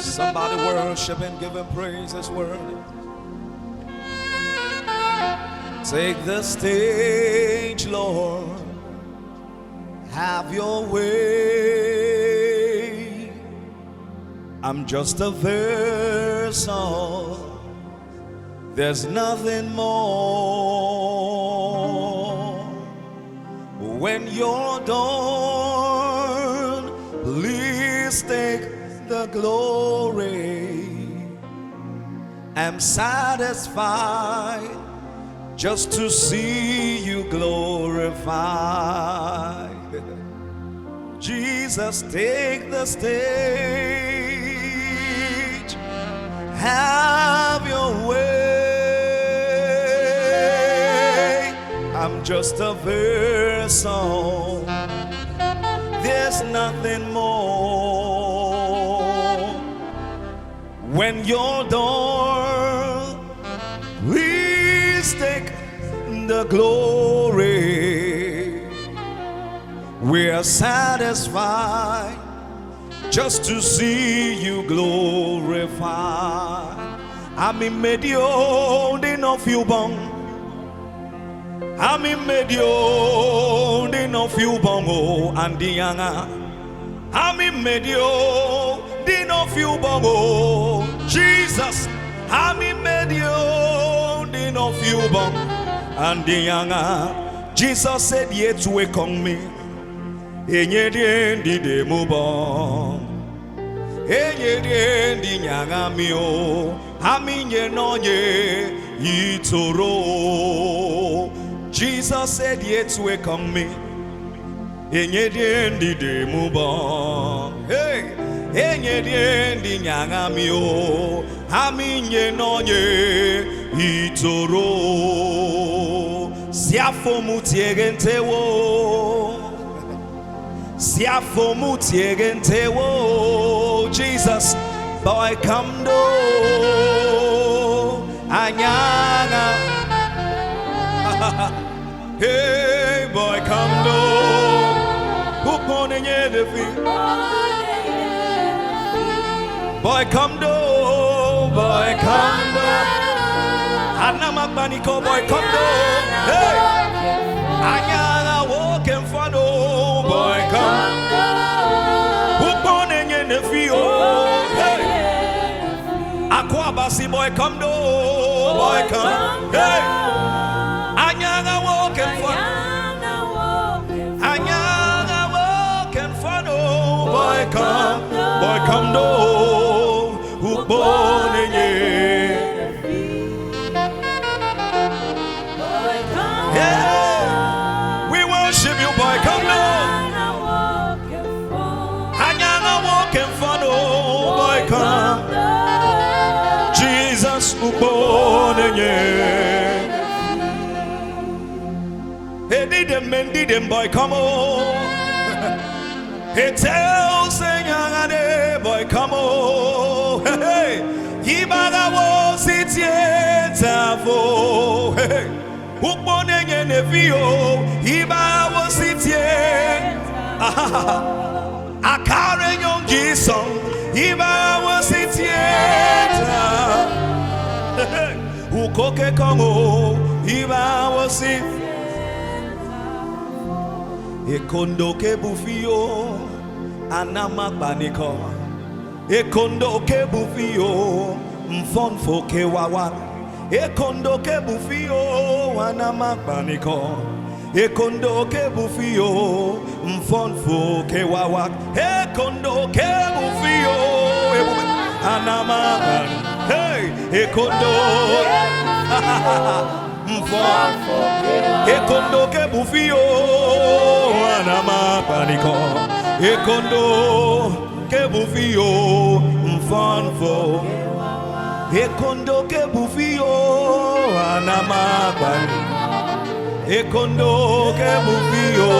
Somebody worship and give him praise this word. Take the stage, Lord. Have your way. I'm just a vessel. There's nothing more. When you're done, please take the glory. I'm satisfied just to see you glorified. Jesus, take the stage. Have your way. I'm just a vessel. There's nothing more. When you're done, please take the glory. We're satisfied just to see you glorified. I'm in medio, they no feel bong. I'm in medio, they no feel bong. Oh, and the younger. I'm in medio, they no feel bong. Oh, Jesus. I'm in medio, they no feel bong. And the younger. Jesus said, yet wake on me. Enye di de mubong. Enye di nyanga mio. Aminye nonye itoro. Jesus said, yet wake on me. Enye di de mubong. Hey, enye di nyanga mio. Aminye nonye itoro. Siafo mutiegente wo. Siafo mutiegente wo. Jesus, boy come do. Anyanga. Hey, boy come do. Upone nye de fi. Boy come do. Boy come do. Anama baniko boy come do. Hey, anyanga walking for no boy come do. Upone nye de fi oh. Hey, akwabasi boy come do. Boy come. Hey, anyanga walking for. Anyanga walking for no boy come. Boy come do. Upone nye. Jesus ubonenye. He did them boy come on. He tells the young boy come on. Hey, Ibaga was it yet hey, ubonenye nevio. Ibaga was it yet. A carrying young Jesus. Iba was it yet? Ukoke kongo. Iba was it? Ekondo ke bufio. Anama baniko. Ekondo ke bufio. Mfon foke wawan. Ekondo ke bufio. Anama baniko. Ekondo ke bufio. Mfon foke wawan. Ekondo ke bufio. Anama, hey, ekondo, ekondo ke bufio, anama paniko, ekondo ke bufio, mfanfo, ekondo ke bufio, anama paniko, ekondo ke bufio,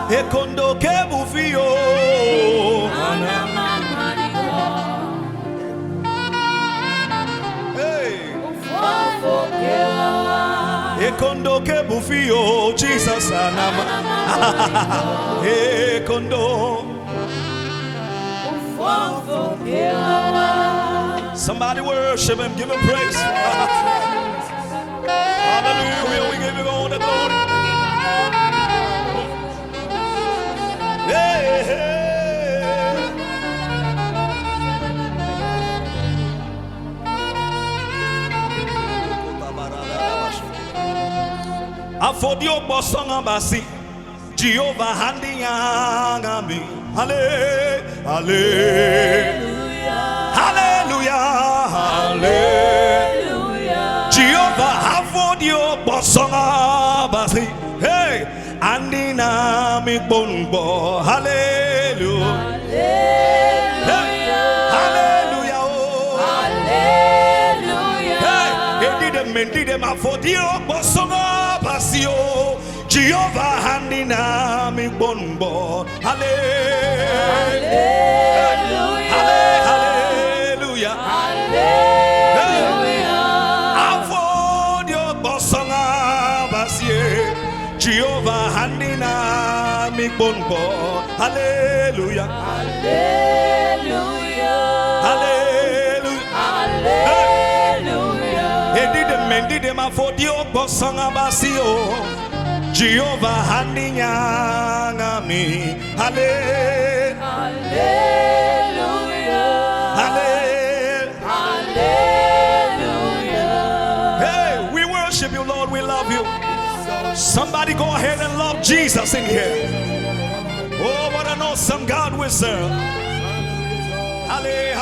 ekondo ke bufio. Ekondo ke bufio, Jesus anama. Ekondo, Somebody worship him, give him praise. Hallelujah, we give him all the glory. Hey, hey. Afodio bosonga basi Jehovah handi yangami. Hallelujah, hallelujah, hallelujah. Jehovah afodio bosonga basi. Hey, handi na mi bonbo. Hallelujah, hallelujah, hallelujah. Hey, did them afodio bosonga basio. Jehovah handina mi bonbo. Hallelujah, hallelujah, hallelujah. Avodio bosonga basie. Jehovah handina mi bonbo. Hallelujah, hallelujah, hallelujah. He did them avodio bosonga basio. Jehovah handinya mi. Hallelujah, hallelujah. Hey, we worship you, Lord. We love you. Somebody go ahead and love Jesus in here. Oh, what an awesome God we serve. Hallelujah.